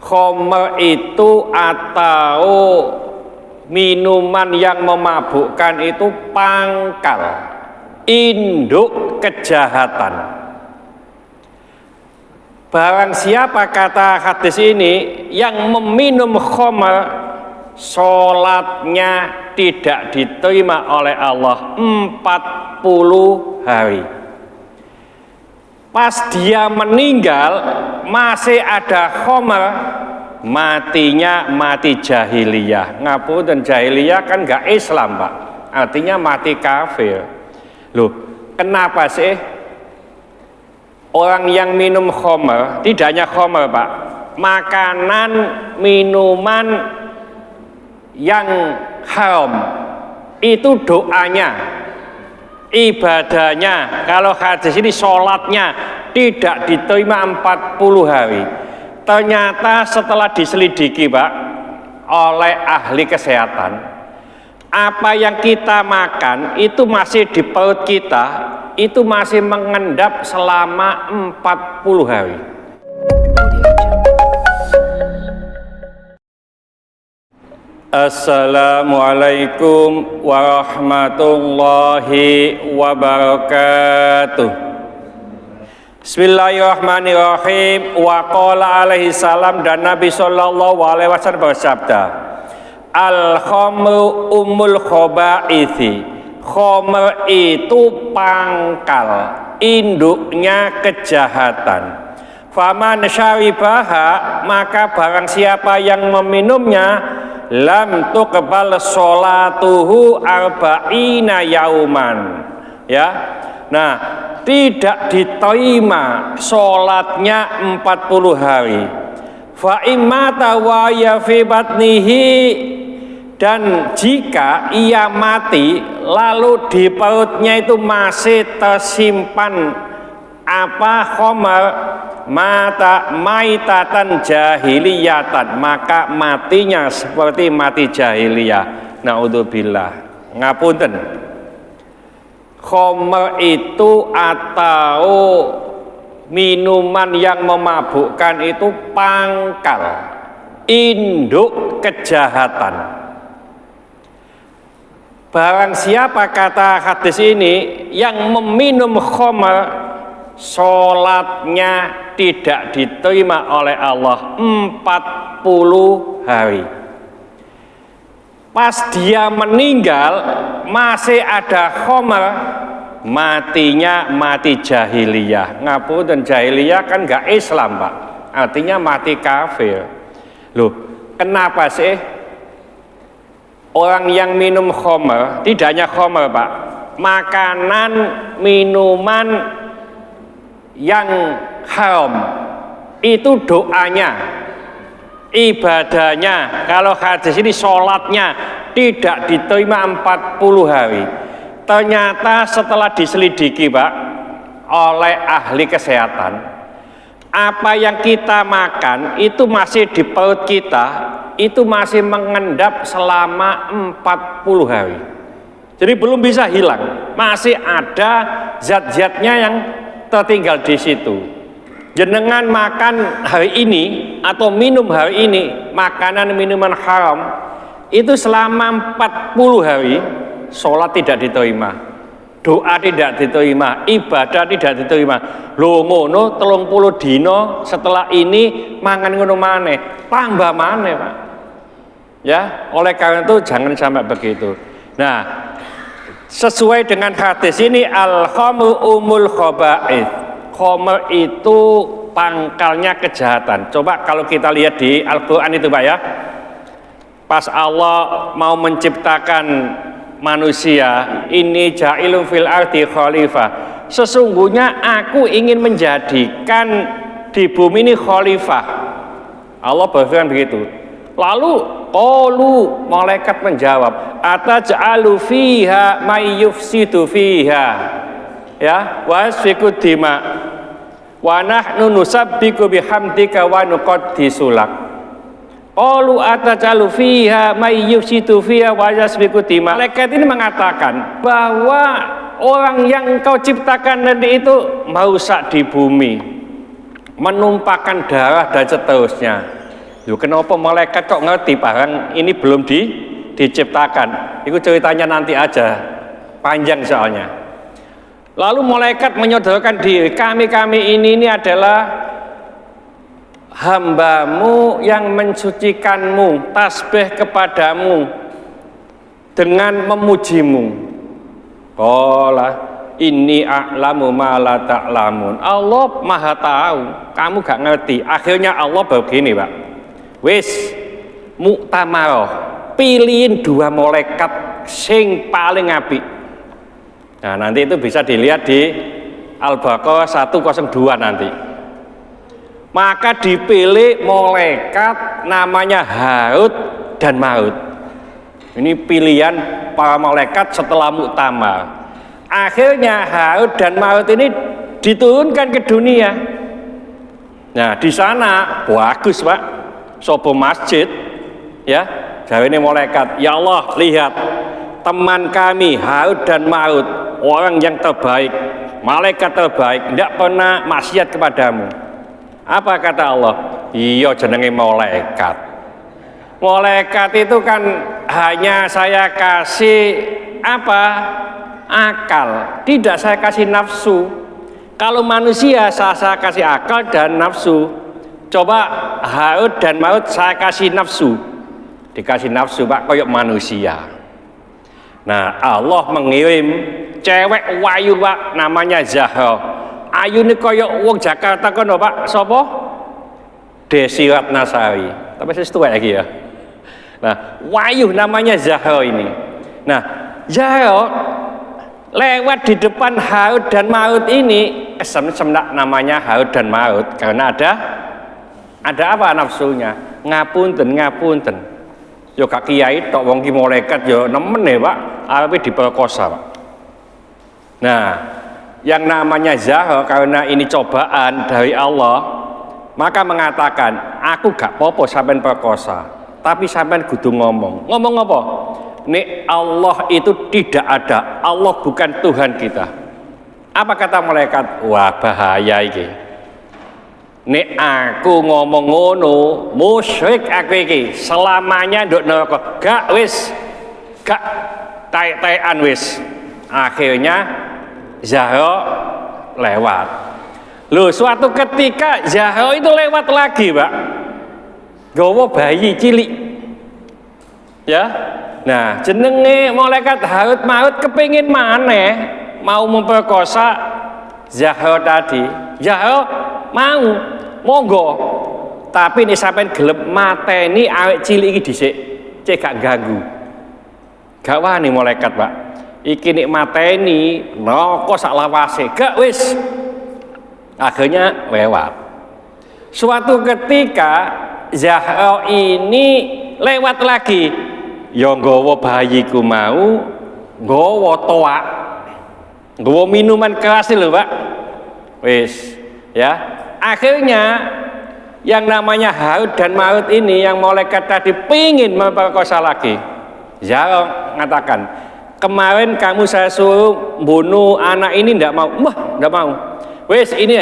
Khamr itu atau minuman yang memabukkan itu pangkal, induk kejahatan. Barang siapa, kata hadis ini, yang meminum khamr, sholatnya tidak diterima oleh Allah 40 hari. Pas dia meninggal masih ada khamr, matinya mati jahiliyah. Ngapunten, jahiliyah kan gak Islam, Pak. Artinya mati kafir. Loh, kenapa sih orang yang minum khamr, tidak hanya khamr, Pak, makanan, minuman yang haram itu doanya, ibadahnya, kalau hadis ini sholatnya tidak diterima 40 hari. Ternyata setelah diselidiki, Pak, oleh ahli kesehatan, apa yang kita makan itu masih di perut kita, itu masih mengendap selama 40 hari. Assalamualaikum warahmatullahi wabarakatuh. Bismillahirrahmanirrahim. Wa qala alaihi salam, dan Nabi sallallahu alaihi wasallam bersabda, al khamru ummul khabaithi. Khamr itu pangkal, induknya kejahatan. Faman syaribaha, maka barang siapa yang meminumnya, lam tuqbal sholatuhu arba'ina yauman. Ya. Nah, tidak diterima sholatnya 40 hari. Fa imata wa ya fi batnihi, dan jika ia mati lalu di perutnya itu masih tersimpan apa, khamr, mata maitatan jahiliyatan, maka matinya seperti mati jahiliyah. Naudzubillah. Ngapunten, khamr itu atau minuman yang memabukkan itu pangkal, induk kejahatan. Barang siapa, kata hadis ini, yang meminum khamr, sholatnya tidak diterima oleh Allah 40 hari. Pas dia meninggal masih ada khamr, matinya mati jahiliyah. Ngapunten, jahiliyah kan gak Islam, Pak. Artinya mati kafir. Loh, kenapa sih orang yang minum khamr, tidak hanya khamr, Pak, makanan, minuman yang haram itu doanya, ibadahnya, kalau hadis ini sholatnya tidak diterima 40 hari. Ternyata setelah diselidiki, Pak, oleh ahli kesehatan, apa yang kita makan itu masih di perut kita, itu masih mengendap selama 40 hari. Jadi belum bisa hilang, masih ada zat-zatnya yang tertinggal di situ. Jenengan makan hari ini atau minum hari ini makanan minuman haram, itu selama 40 hari sholat tidak diterima, doa tidak diterima, ibadah tidak diterima. Lho ngono 30 dino setelah ini mangan ngono maneh, tambah maneh, Pak. Ya, oleh karena itu jangan sampai begitu. Nah, sesuai dengan hadis ini, al khamru umul khaba'ith. Khamr itu pangkalnya kejahatan. Coba kalau kita lihat di Al-Qur'an itu, Pak, ya. Pas Allah mau menciptakan manusia, ini ja'ilun fil ardi khalifah. Sesungguhnya aku ingin menjadikan di bumi ini khalifah. Allah berfirman begitu. Lalu qalu, malaikat menjawab, ataj'alu fiha may yufsidu fiha, ya, wasfiku dima wa nahnu nusabbiku bihamdika wa nuqaddisu lak. Qalu ataj'alu fiha may yufsidu fiha wa yasfiku dima. Malaikat ini mengatakan bahwa orang yang kau ciptakan nanti itu merusak di bumi, menumpahkan darah dan seterusnya. Loh, kenapa malaikat kok ngerti barang ini belum diciptakan? Itu ceritanya nanti aja, panjang soalnya. Lalu malaikat menyodorkan diri, kami ini adalah hambamu yang mensucikanmu, tasbih kepadamu dengan memujimu. Qala inni a'lamu ma la ta'lamun. Allah maha tahu, kamu gak ngerti. Akhirnya Allah begini, Pak. Wis muktamarah, pilihin 2 malaikat sing paling apik. Nah, nanti itu bisa dilihat di Al-Baqarah 102 nanti. Maka dipilih malaikat namanya Harut dan Marut. Ini pilihan para malaikat setelah muktamar. Akhirnya Harut dan Marut ini diturunkan ke dunia. Nah, di sana bagus, Pak. Sopo masjid, ya, jauh ini malaikat. Ya Allah, lihat teman kami Harut dan Marut, orang yang terbaik, malaikat terbaik, tidak pernah maksiat kepadamu. Apa kata Allah? Iya, jenenge malaikat. Malaikat itu kan hanya saya kasih apa? Akal, tidak saya kasih nafsu. Kalau manusia saya kasih akal dan nafsu. Coba Harut dan Marut saya kasih nafsu, dikasih nafsu, Pak, kayak manusia. Nah, Allah mengirim cewek wayu, Pak, namanya Zahra. Ayu ini kayak wong Jakarta kan, Pak, sopo? Desi Ratnasari. Tapi saya tua lagi ya. Nah, wayu namanya Zahra ini. Nah, Zahra lewat di depan Harut dan Marut ini, semenjak namanya Harut dan Marut karena ada apa nafsunya? Ngapunten. Yo gak kiai tok, wong ki malaikat yo nemen ya, Pak, arepe diperkosa, Pak. Nah, yang namanya Zahra karena ini cobaan dari Allah, maka mengatakan, aku gak apa-apa sampean perkosa, tapi sampean kudu ngomong apa? Nek Allah itu tidak ada, Allah bukan Tuhan kita. Apa kata malaikat? Wah, bahaya iki. Nek aku ngomong ngono, musyrik aku iki, selamanya nduk neraka. Gak wis, gak tai-taian wis. Akhirnya Zahra lewat. Loh, suatu ketika Zahra itu lewat lagi, Pak. Gawa bayi cilik. Ya. Nah, jenenge malaikat Harut Marut kepingin maneh mau memperkosa Zahra tadi. Zahra mau, monggo. Tapi ini sampean gelem mateni awake cilik iki dhisik, cek gak ganggu. Gak wani malaikat, Pak. Iki nek mateni neraka sak lawase. Gak wis. Akhirnya lewat. Suatu ketika Zahra ini lewat lagi. Ya nggawa bayiku mau, nggawa toak, nggawa minuman keras lho, Pak. Wis, ya. Akhirnya yang namanya Harut dan Marut ini, yang malaikat tadi pingin memperkosa lagi. Zahra mengatakan, kemarin kamu saya suruh bunuh anak ini, ndak mau. Wah, ndak mau. Wis, ini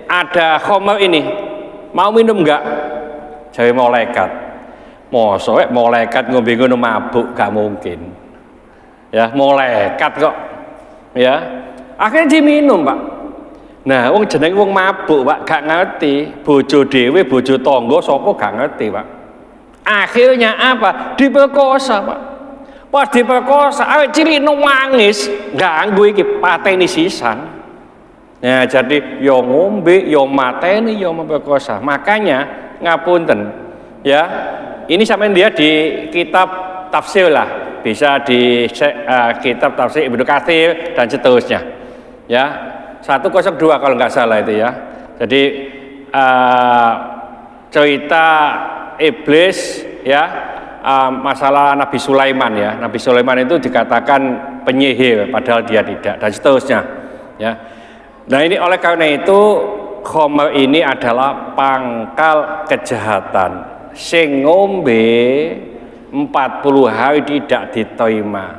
ada khamr ini, mau minum enggak? Jadi malaikat. Mosok malaikat ngombe ngono mabuk, gak mungkin. Ya, malaikat kok. Ya. Akhirnya diminum, Pak. Nah, wong jeneng wong mabuk, Pak, gak ngerti. Bojo dhewe, bojo tangga sapa gak ngerti, Pak. Akhirnya apa? Diperkosa, Pak. Pas diperkosa, awake cilik nangis, ganggu iki pateni sisan. Nah, jadi yo ngombe, yo mateni, yo memperkosa. Makanya ngapunten, ya. Ini sampai dia di kitab tafsir lah, bisa di kitab tafsir Ibnu Katsir dan seterusnya. Ya, 102 kalau nggak salah itu ya. Jadi cerita iblis ya, masalah Nabi Sulaiman ya. Nabi Sulaiman itu dikatakan penyihir padahal dia tidak, dan seterusnya. Ya. Nah, ini oleh karena itu khamr ini adalah pangkal kejahatan. Sing ngombe 40 hari tidak diterima,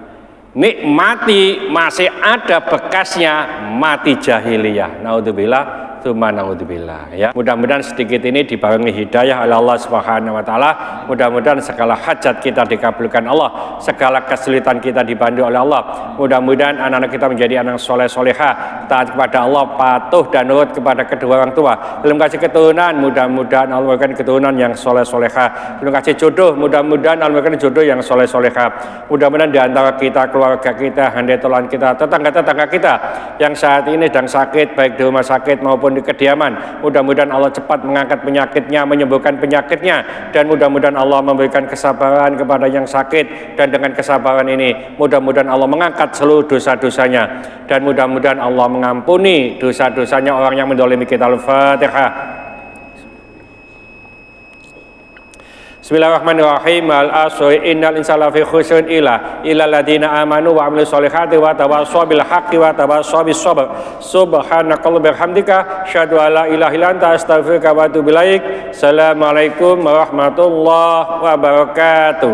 nikmati masih ada bekasnya, mati jahiliyah. Naudzubillah, tsumma naudzubillah. Ya, mudah-mudahan sedikit ini dibarengi hidayah oleh Allah Subhanahu wa taala. Mudah-mudahan segala hajat kita dikabulkan Allah, segala kesulitan kita dibantu oleh Allah. Mudah-mudahan anak-anak kita menjadi anak soleh soleha, taat kepada Allah, patuh dan nurut kepada kedua orang tua. Belum kasih keturunan, mudah-mudahan Allah memberikan keturunan yang soleh soleha. Belum kasih jodoh, mudah-mudahan Allah memberikan jodoh yang soleh soleha. Mudah-mudahan di antara kita, keluarga kita, handai tolan kita, tetangga-tetangga kita yang saat ini sedang sakit, baik di rumah sakit maupun di kediaman, mudah-mudahan Allah cepat mengangkat penyakitnya, menyembuhkan penyakitnya, dan mudah-mudahan Allah memberikan kesabaran kepada yang sakit, dan dengan kesabaran ini mudah-mudahan Allah mengangkat seluruh dosa-dosanya, dan mudah-mudahan Allah mengampuni dosa-dosanya orang yang mendolimi kita. Al-Fatihah. Bismillahirrahmanirrahim. Al-asri innal insana fi khusrin illa alladziina aamanu wa 'amilus solihati wa tawassaw bil haqqi wa tawassaw bis sabr. Subhanakallahumma wa bihamdika asyhadu an la ilaha illa anta astaghfiruka wa atubu ilaik. Assalamualaikum warahmatullahi wabarakatuh.